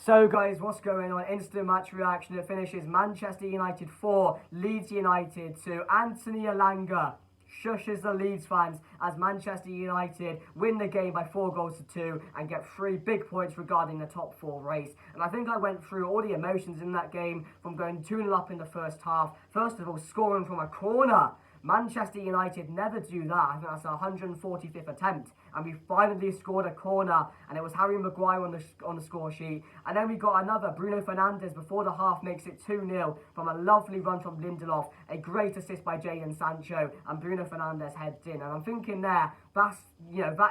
So guys, what's going on? Instant match reaction. It finishes Manchester United 4, Leeds United 2. Anthony ELANGA shushes the Leeds fans as Manchester United win the game by 4-2 and get 3 big points regarding the top 4 race. And I think I went through all the emotions in that game from going 2-0 up in the first half. First of all, scoring from a corner. Manchester United never do that. I think that's our 145th attempt, and we finally scored a corner, and it was Harry Maguire on the score sheet. And then we got another. Bruno Fernandes before the half makes it 2-0 from a lovely run from Lindelof, a great assist by Jadon Sancho, and Bruno Fernandes heads in. And I'm thinking that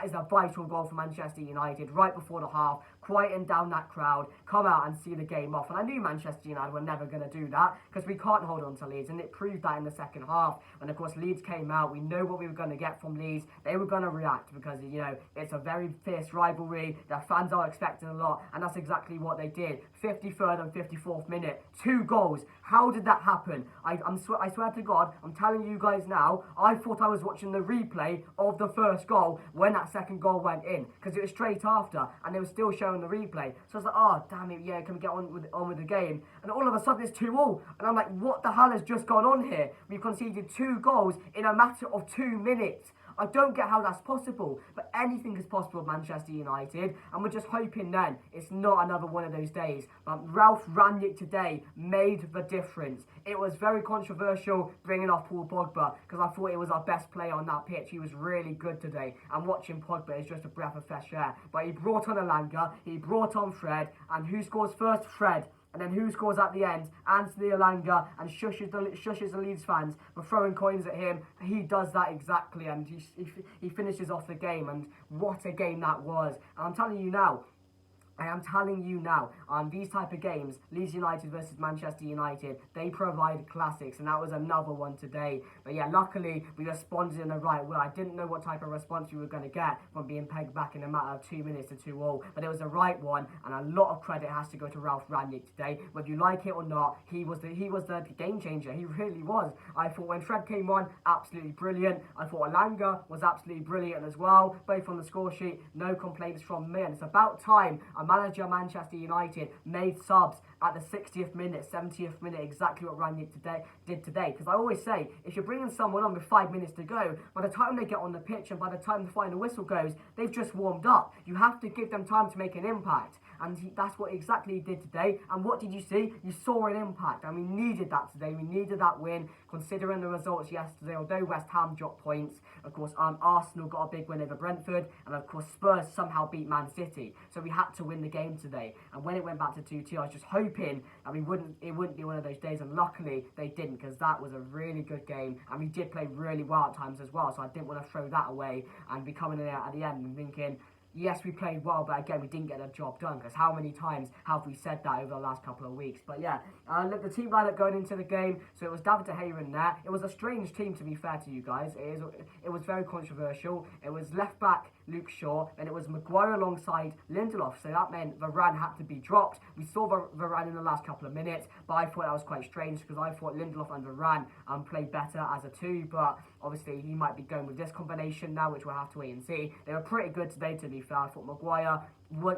is a vital goal for Manchester United right before the half, quieten down that crowd, come out and see the game off. And I knew Manchester United were never going to do that because we can't hold on to Leeds, and it proved that in the second half. And of course, Leeds came out. We know what we were going to get from Leeds. They were going to react because, it's a very fierce rivalry. Their fans are expecting a lot, and that's exactly what they did. 53rd and 54th minute, 2 goals. How did that happen? I swear to God, I'm telling you guys now, I thought I was watching the replay of the first goal when that second goal went in, because it was straight after, and they were still showing the replay. So I was like, oh, damn it, yeah, can we get on with the game? And all of a sudden, it's 2-2, and I'm like, what the hell has just gone on here? We've conceded 2 goals in a matter of 2 minutes. I don't get how that's possible, but anything is possible with Manchester United, and we're just hoping then it's not another one of those days. But Ralph Rangnick today made the difference. It was very controversial bringing off Paul Pogba, because I thought it was our best player on that pitch. He was really good today, and watching Pogba is just a breath of fresh air. But he brought on ELANGA, he brought on Fred, and who scores first? Fred. And then who scores at the end? Anthony ELANGA, and shushes the Leeds fans for throwing coins at him. He does that exactly, and he finishes off the game. And what a game that was. And I'm telling you now, these type of games, Leeds United versus Manchester United, they provide classics, and that was another one today. But yeah, luckily, we responded in the right way. I didn't know what type of response we were going to get from being pegged back in a matter of 2 minutes to 2-2, but it was the right one, and a lot of credit has to go to Ralph Rangnick today. Whether you like it or not, he was the game changer. He really was. I thought when Fred came on, absolutely brilliant. I thought ELANGA was absolutely brilliant as well, both on the score sheet. No complaints from me, and it's about time manager of Manchester United made subs at the 60th minute, 70th minute, exactly what Rangnick did today. Because I always say, if you're bringing someone on with 5 minutes to go, by the time they get on the pitch and by the time the final whistle goes, they've just warmed up. You have to give them time to make an impact. And that's what exactly he did today. And what did you see? You saw an impact. And we needed that today. We needed that win, considering the results yesterday. Although West Ham dropped points, of course, Arsenal got a big win over Brentford. And of course, Spurs somehow beat Man City. So we had to win the game today. And when it went back to 2-2, I was just hoping that it wouldn't be one of those days. And luckily, they didn't, because that was a really good game. And we did play really well at times as well. So I didn't want to throw that away and be coming in at the end and thinking, yes, we played well, but again, we didn't get the job done, because how many times have we said that over the last couple of weeks? But yeah, look, the team lineup going into the game, so it was David De Gea in there. It was a strange team, to be fair to you guys. It was very controversial. It was left back Luke Shaw, and it was Maguire alongside Lindelof, so that meant Varane had to be dropped. We saw Varane in the last couple of minutes, but I thought that was quite strange, because I thought Lindelof and Varane played better as a 2, but obviously he might be going with this combination now, which we'll have to wait and see. They were pretty good today, to be fair. I thought Maguire,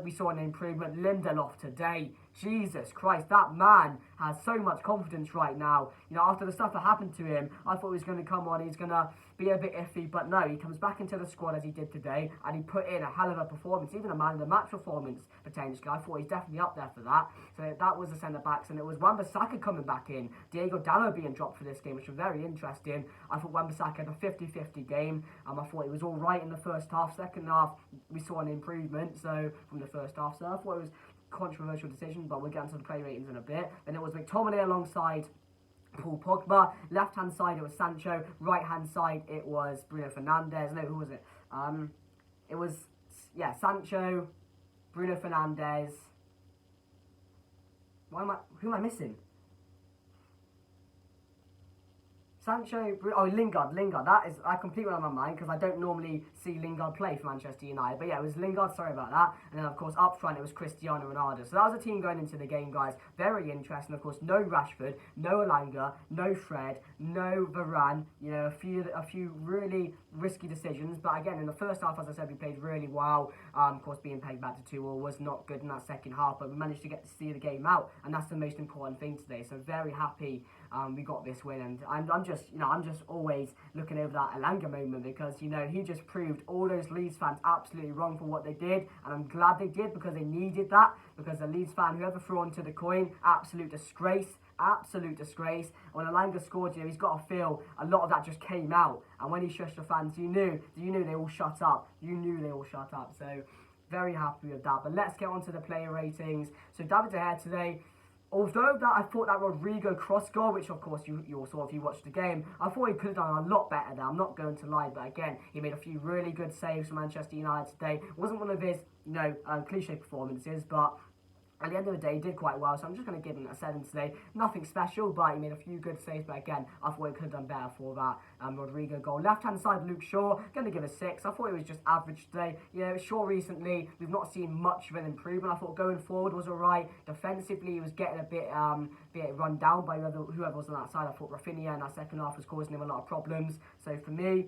we saw an improvement. Lindelof today, Jesus Christ, that man has so much confidence right now. After the stuff that happened to him, I thought he was going to come on, he's going to be a bit iffy, but no, he comes back into the squad as he did today, and he put in a hell of a performance, even a man of the match performance, potentially. I thought he's definitely up there for that. So that was the centre-backs, and it was Wan-Bissaka coming back in, Diego Dallo being dropped for this game, which was very interesting. I thought Wan-Bissaka had a 50-50 game, I thought he was all right in the first half. Second half, we saw an improvement, so from the first half, so I thought it was a controversial decision, but we'll get into the play ratings in a bit. Then it was McTominay alongside Paul Pogba. Left hand side it was Sancho. Right hand side it was Bruno Fernandes. No, who was it? It was Sancho, Bruno Fernandes. Who am I missing? Sancho, Lingard. I completely went on my mind, because I don't normally see Lingard play for Manchester United. But yeah, it was Lingard, sorry about that. And then, of course, up front, it was Cristiano Ronaldo. So that was a team going into the game, guys. Very interesting. Of course, no Rashford, no ELANGA, no Fred, no Varane. A few really risky decisions. But again, in the first half, as I said, we played really well. Of course, being pegged back to 2-2 was not good in that second half, but we managed to get to see the game out, and that's the most important thing today. So very happy we got this win, and I'm just always looking over that ELANGA moment, because he just proved all those Leeds fans absolutely wrong for what they did, and I'm glad they did, because they needed that. Because the Leeds fan, whoever threw onto the coin, absolute disgrace. Absolute disgrace. When ELANGA scored, he's got to feel a lot of that just came out. And when he shushed the fans, you knew they all shut up. You knew they all shut up. So very happy with that. But let's get on to the player ratings. So David De Gea today, although that I thought that Rodrigo cross goal, which of course you all saw if you watched the game, I thought he could have done a lot better there. I'm not going to lie, but again, he made a few really good saves for Manchester United today. It wasn't one of his, cliche performances, but at the end of the day, he did quite well, so I'm just going to give him a 7 today. Nothing special, but he made a few good saves, but again, I thought he could have done better for that Rodrigo goal. Left-hand side, Luke Shaw, going to give a 6. I thought he was just average today. Shaw recently, we've not seen much of an improvement. I thought going forward was alright. Defensively, he was getting a bit run down by whoever was on that side. I thought Rafinha in that second half was causing him a lot of problems. So for me,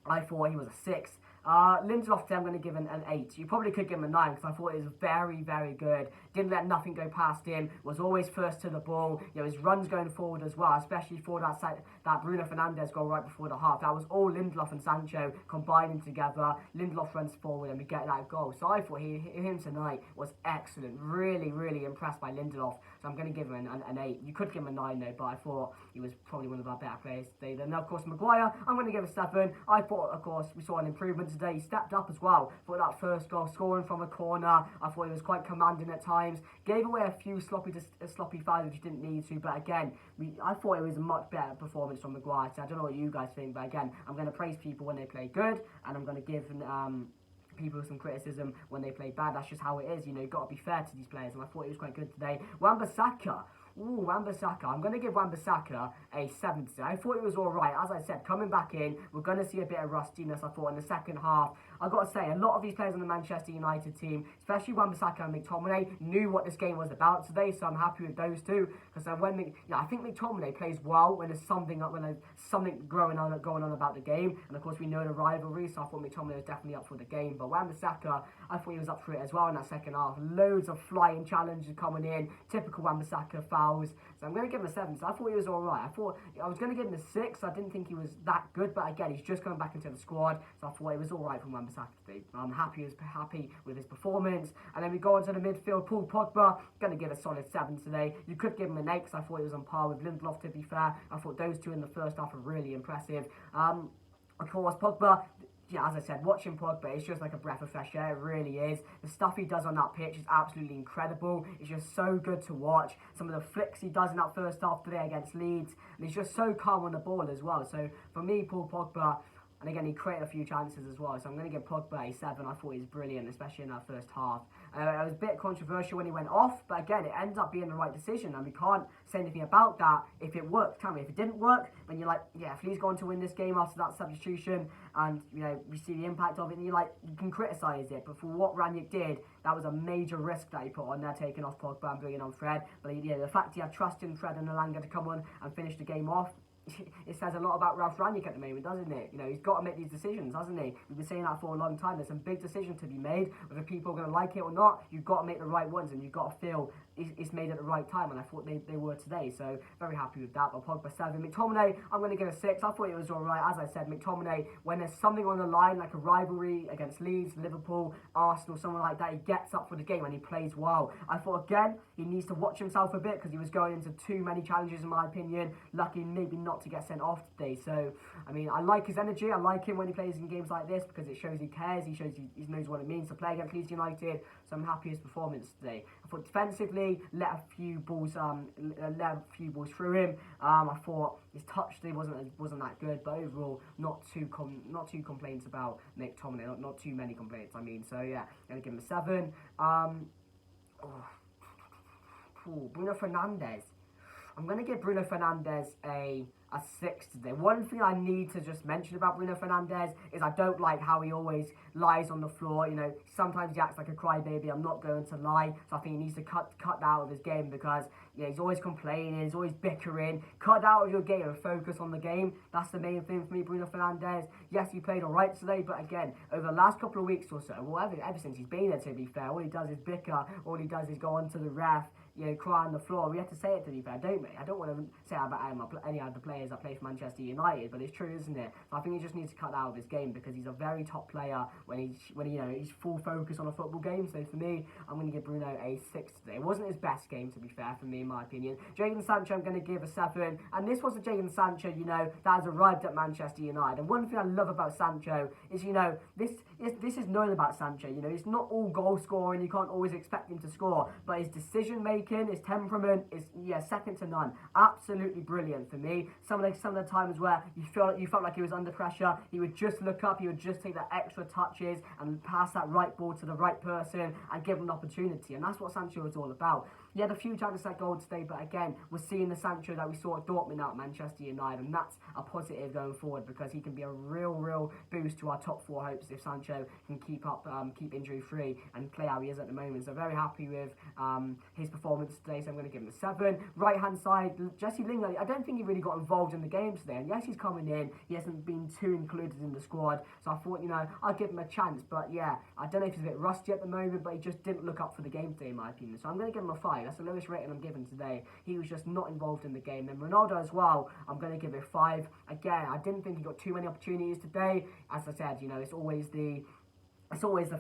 I thought he was a 6. Lindelof today, I'm going to give an 8. You probably could give him a 9, because I thought it was very, very good. Didn't let nothing go past him. Was always first to the ball. His runs going forward as well, especially for that Bruno Fernandes goal right before the half. That was all Lindelof and Sancho combining together. Lindelof runs forward and we get that goal. So I thought him tonight was excellent. Really, really impressed by Lindelof. So I'm going to give him an 8. You could give him a 9 though, but I thought he was probably one of our better players today. Then of course Maguire, I'm going to give a 7. I thought, of course, we saw an improvement today. He stepped up as well for that first goal, scoring from a corner. I thought he was quite commanding at times. Gave away a few sloppy fouls which he didn't need to, but again, I thought it was a much better performance from Maguire. So I don't know what you guys think, but again, I'm going to praise people when they play good, and I'm going to give people some criticism when they play bad. That's just how it is. You've got to be fair to these players, and I thought he was quite good today. Wan-Bissaka. Ooh, Wan-Bissaka. I'm going to give Wan-Bissaka a 7 today. I thought it was alright. As I said, coming back in, we're going to see a bit of rustiness, I thought, in the second half. I've got to say, a lot of these players on the Manchester United team, especially Wan-Bissaka and McTominay, knew what this game was about today, so I'm happy with those two. Because I think McTominay plays well when there's something going on about the game. And of course, we know the rivalry, so I thought McTominay was definitely up for the game. But Wan-Bissaka, I thought he was up for it as well in that second half. Loads of flying challenges coming in, typical Wan-Bissaka fouls. So I'm going to give him a 7. So I thought he was alright. I was going to give him a 6. I didn't think he was that good, but again, he's just coming back into the squad, so I thought it was alright from Wan-Bissaka today. I'm happy with his performance. And then we go on to the midfield. Paul Pogba, going to give a solid 7 today. You could give him an 8, because I thought he was on par with Lindelof, to be fair. I thought those two in the first half were really impressive. Of course, Pogba, as I said, watching Pogba, it's just like a breath of fresh air. It really is. The stuff he does on that pitch is absolutely incredible. It's just so good to watch. Some of the flicks he does in that first half today against Leeds, and he's just so calm on the ball as well. So for me, Paul Pogba, and again, he created a few chances as well. So I'm going to give Pogba a 7. I thought he was brilliant, especially in that first half. It was a bit controversial when he went off, but again, it ends up being the right decision, and we can't say anything about that if it worked, can we? If it didn't work, then you're like, yeah, if he's going to win this game after that substitution, and we see the impact of it, and you can criticise it. But for what Ranić did, that was a major risk that he put on there, taking off Pogba and bringing on Fred. But the fact he had trust in Fred and ELANGA to come on and finish the game off, it says a lot about Ralf Rangnick at the moment, doesn't it? He's got to make these decisions, hasn't he? We've been saying that for a long time. There's some big decisions to be made. Whether people are going to like it or not, you've got to make the right ones, and you've got to feel it's made at the right time, and I thought they were today, so very happy with that. But Pogba 7. McTominay, I'm going to give a 6. I thought it was alright. As I said, McTominay, when there's something on the line, like a rivalry against Leeds, Liverpool, Arsenal, someone like that, he gets up for the game and he plays well. I thought, again, he needs to watch himself a bit, because he was going into too many challenges, in my opinion. Lucky maybe not to get sent off today. So, I like his energy. I like him when he plays in games like this, because it shows he cares. He shows he knows what it means to play against Leeds United. So I'm happy with his performance today. I thought defensively, let a few balls through him. I thought his touch today wasn't that good, but overall, not too complaints about McTominay. Not too many complaints. So yeah, I'm gonna give him a 7. Bruno Fernandes. I'm going to give Bruno Fernandes a a 6 today. One thing I need to just mention about Bruno Fernandes is I don't like how he always lies on the floor. You know, sometimes he acts like a crybaby, I'm not going to lie. So I think he needs to cut that out of his game because, yeah, he's always complaining, he's always bickering. Cut out of your game and focus on the game. That's the main thing for me, Bruno Fernandes. Yes, he played alright today, but again, over the last couple of weeks or so, well, ever since he's been there, to be fair, all he does is bicker, all he does is go onto the ref, you know, cry on the floor. We have to say it, to be fair, don't we? I don't want to say about any other players that play for Manchester United, but it's true, isn't it? So I think he just needs to cut that out of his game because he's a very top player when he's full focus on a football game. So for me, I'm going to give Bruno a 6 today. It wasn't his best game, to be fair, for me, in my opinion. Jadon Sancho, I'm going to give a 7, and this was a Jadon Sancho, you know, that has arrived at Manchester United. And one thing I love about Sancho is, you know, this is known about Sancho. You know, it's not all goal scoring. You can't always expect him to score, but his decision making, his temperament is second to none. Absolutely brilliant for me. Some of the times where you felt like he was under pressure, he would just look up, he would just take the extra touches and pass that right ball to the right person and give him an opportunity. And that's what Sancho is all about. He had a few chances at goal today, but again, we're seeing the Sancho that we saw at Dortmund out at Manchester United, and that's a positive going forward because he can be a real boost to our top 4 hopes if Sancho can keep injury free and play how he is at the moment. So very happy with his performance today, so I'm going to give him a 7. Right hand side, Jesse Lingard, I don't think he really got involved in the game today, and yes, he's coming in, he hasn't been too included in the squad, so I thought, you know, I'd give him a chance, but yeah, I don't know if he's a bit rusty at the moment, but he just didn't look up for the game today, in my opinion, so I'm going to give him a 5. That's the lowest rating I'm giving today. He was just not involved in the game. And Ronaldo as well, I'm going to give it 5. Again, I didn't think he got too many opportunities today. As I said, you know, it's always the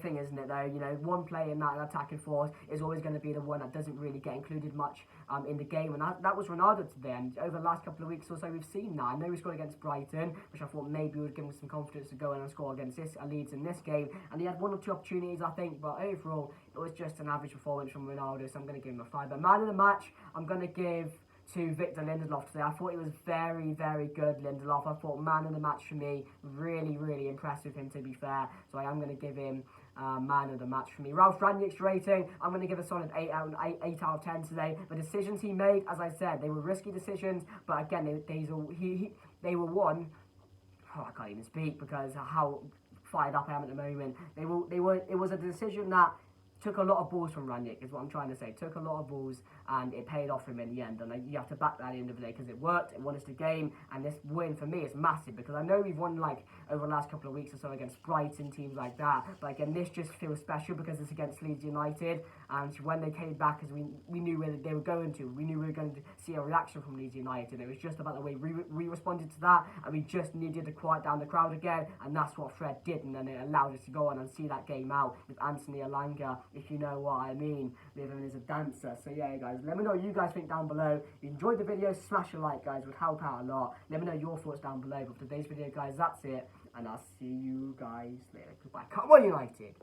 thing, isn't it, though? You know, one player in that attacking force is always going to be the one that doesn't really get included much in the game, and that was Ronaldo today. And over the last couple of weeks or so, we've seen that. I know he scored against Brighton, which I thought maybe would give him some confidence to go in and score against Leeds in this game, and he had 1 or 2 opportunities, I think, but overall, it was just an average performance from Ronaldo, so I'm going to give him a 5. But man of the match, I'm going to give to Victor Lindelof today. I thought he was very good, Lindelof. I thought man of the match for me. Really impressed with him, to be fair. So I am going to give him man of the match for me. Ralph Rangnick's rating, I'm going to give a solid 8 out of 10 today. The decisions he made, as I said, they were risky decisions, but again, they were won. Oh, I can't even speak because of how fired up I am at the moment. It was a decision that took a lot of balls from Rangnick, is what I'm trying to say. Took a lot of balls, and it paid off for him in the end. And you have to back that at the end of the day because it worked. It won us the game, and this win for me is massive because I know we've won like over the last couple of weeks or so against Brighton, teams like that. But again, this just feels special because it's against Leeds United, and when they came back, as we knew where they were going to, we knew we were going to see a reaction from Leeds United. It was just about the way we responded to that, and we just needed to quiet down the crowd again, and that's what Fred did, and then it allowed us to go on and see that game out with Anthony ELANGA, if you know what I mean, with him as a dancer. So yeah, guys, let me know what you guys think down below. If you enjoyed the video, smash a like, guys, would help out a lot. Let me know your thoughts down below. But for today's video, guys, that's it, and I'll see you guys later. Goodbye. Come on, United!